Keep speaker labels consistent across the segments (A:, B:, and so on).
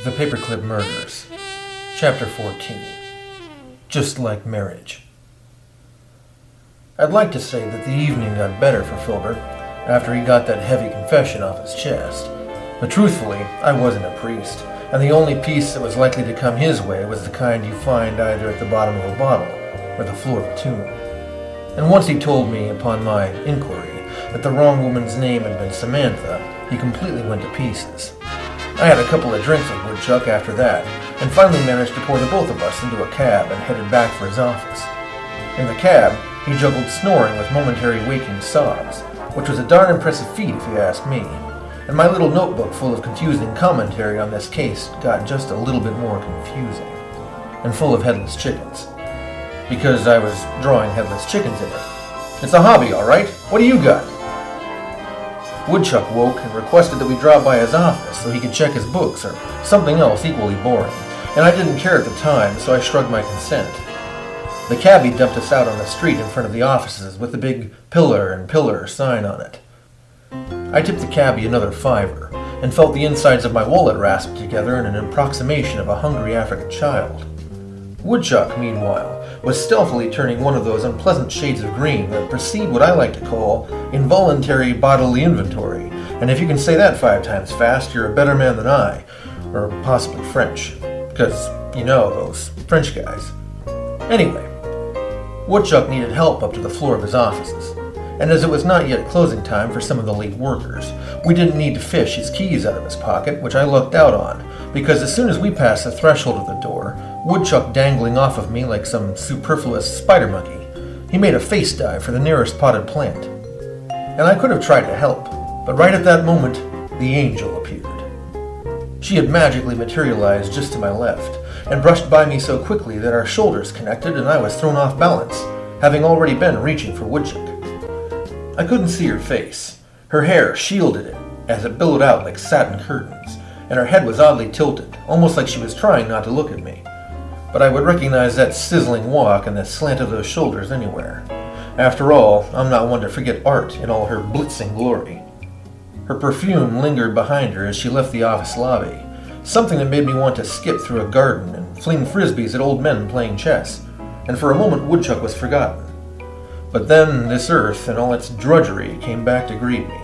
A: The Paperclip Murders, Chapter 14. Just like marriage. I'd like to say that the evening got better for Filbert after he got that heavy confession off his chest. But truthfully, I wasn't a priest, and the only peace that was likely to come his way was the kind you find either at the bottom of a bottle or the floor of a tomb. And once he told me, upon my inquiry, that the wrong woman's name had been Samantha, he completely went to pieces. I had a couple of drinks with Woodchuck after that, and finally managed to pour the both of us into a cab and headed back for his office. In the cab, he juggled snoring with momentary waking sobs, which was a darn impressive feat if you ask me, and my little notebook full of confusing commentary on this case got just a little bit more confusing, and full of headless chickens. Because I was drawing headless chickens in it. It's a hobby, all right. What do you got? Woodchuck woke and requested that we drop by his office so he could check his books or something else equally boring, and I didn't care at the time, so I shrugged my consent. The cabbie dumped us out on the street in front of the offices with the big pillar and pillar sign on it. I tipped the cabbie another $5 and felt the insides of my wallet rasp together in an approximation of a hungry African child. Woodchuck, meanwhile, was stealthily turning one of those unpleasant shades of green that precede what I like to call involuntary bodily inventory, and if you can say that 5 times fast, you're a better man than I, or possibly French, because, you know, those French guys. Anyway, Woodchuck needed help up to the floor of his offices, and as it was not yet closing time for some of the late workers, we didn't need to fish his keys out of his pocket, which I lucked out on, because as soon as we passed the threshold of the door, Woodchuck dangling off of me like some superfluous spider monkey, he made a face dive for the nearest potted plant. And I could have tried to help, but right at that moment, the angel appeared. She had magically materialized just to my left, and brushed by me so quickly that our shoulders connected and I was thrown off balance, having already been reaching for Woodchuck. I couldn't see her face. Her hair shielded it as it billowed out like satin curtains, and her head was oddly tilted, almost like she was trying not to look at me. But I would recognize that sizzling walk and the slant of those shoulders anywhere. After all, I'm not one to forget art in all her blitzing glory. Her perfume lingered behind her as she left the office lobby, something that made me want to skip through a garden and fling frisbees at old men playing chess, and for a moment Woodchuck was forgotten. But then this earth and all its drudgery came back to greet me.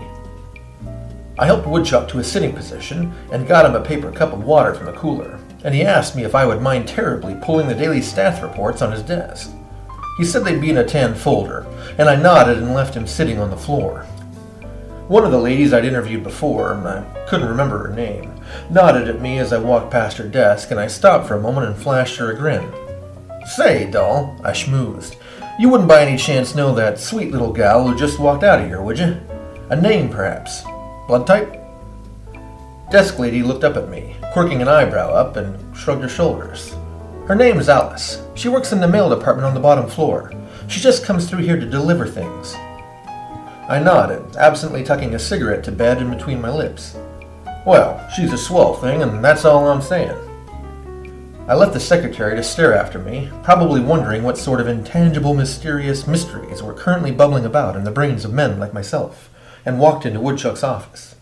A: I helped Woodchuck to a sitting position and got him a paper cup of water from the cooler, and he asked me if I would mind terribly pulling the daily stats reports on his desk. He said they'd be in a tan folder, and I nodded and left him sitting on the floor. One of the ladies I'd interviewed before, I couldn't remember her name, nodded at me as I walked past her desk, and I stopped for a moment and flashed her a grin. "Say, doll," I schmoozed, "you wouldn't by any chance know that sweet little gal who just walked out of here, would you? A name, perhaps? Blood type?" Desk lady looked up at me, quirking an eyebrow up, and shrugged her shoulders. "Her name's Alice. She works in the mail department on the bottom floor. She just comes through here to deliver things." I nodded, absently tucking a cigarette to bed in between my lips. "Well, she's a swell thing, and that's all I'm saying." I left the secretary to stare after me, probably wondering what sort of intangible, mysterious mysteries were currently bubbling about in the brains of men like myself, and walked into Woodchuck's office.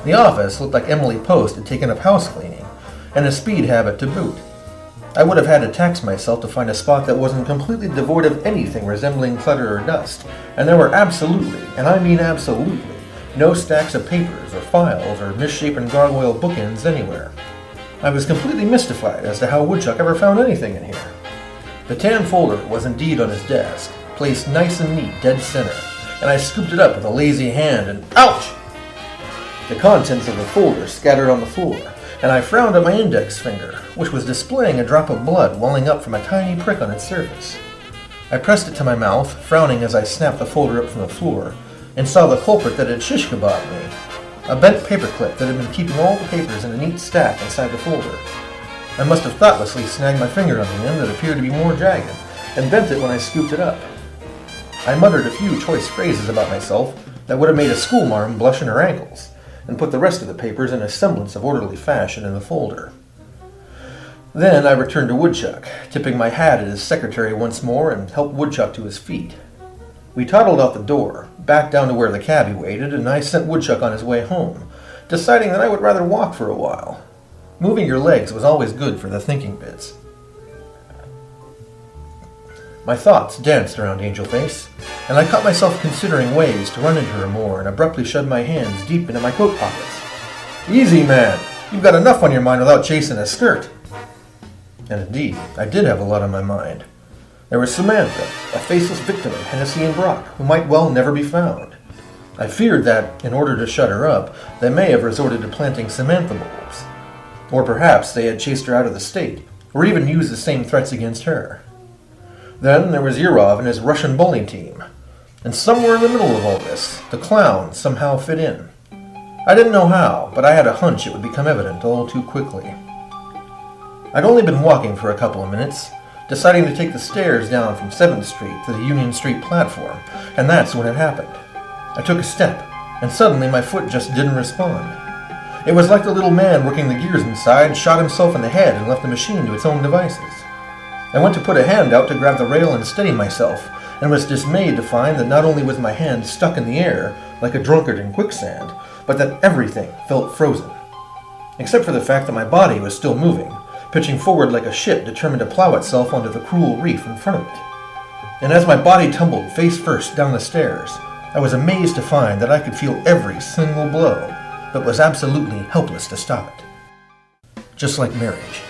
A: The office looked like Emily Post had taken up house cleaning, and a speed habit to boot. I would have had to tax myself to find a spot that wasn't completely devoid of anything resembling clutter or dust, and there were absolutely, and I mean absolutely, no stacks of papers or files or misshapen gargoyle bookends anywhere. I was completely mystified as to how Woodchuck ever found anything in here. The tan folder was indeed on his desk, placed nice and neat dead center, and I scooped it up with a lazy hand and ouch! The contents of the folder scattered on the floor, and I frowned at my index finger, which was displaying a drop of blood welling up from a tiny prick on its surface. I pressed it to my mouth, frowning as I snapped the folder up from the floor, and saw the culprit that had shish kebabbed me, a bent paperclip that had been keeping all the papers in a neat stack inside the folder. I must have thoughtlessly snagged my finger on the end that appeared to be more jagged, and bent it when I scooped it up. I muttered a few choice phrases about myself that would have made a schoolmarm blush in her ankles, and put the rest of the papers in a semblance of orderly fashion in the folder. Then I returned to Woodchuck, tipping my hat at his secretary once more, and helped Woodchuck to his feet. We toddled out the door, back down to where the cabbie waited, and I sent Woodchuck on his way home, deciding that I would rather walk for a while. Moving your legs was always good for the thinking bits. My thoughts danced around Angel Face, and I caught myself considering ways to run into her more and abruptly shoved my hands deep into my coat pockets. Easy, man! You've got enough on your mind without chasing a skirt. And indeed, I did have a lot on my mind. There was Samantha, a faceless victim of Hennessy and Brock, who might well never be found. I feared that, in order to shut her up, they may have resorted to planting Samantha bulbs. Or perhaps they had chased her out of the state, or even used the same threats against her. Then there was Yurov and his Russian bowling team. And somewhere in the middle of all this, the clown somehow fit in. I didn't know how, but I had a hunch it would become evident all too quickly. I'd only been walking for a couple of minutes, deciding to take the stairs down from 7th Street to the Union Street platform, and that's when it happened. I took a step, and suddenly my foot just didn't respond. It was like the little man working the gears inside shot himself in the head and left the machine to its own devices. I went to put a hand out to grab the rail and steady myself, and was dismayed to find that not only was my hand stuck in the air, like a drunkard in quicksand, but that everything felt frozen. Except for the fact that my body was still moving, pitching forward like a ship determined to plow itself onto the cruel reef in front of it. And as my body tumbled face first down the stairs, I was amazed to find that I could feel every single blow, but was absolutely helpless to stop it. Just like marriage.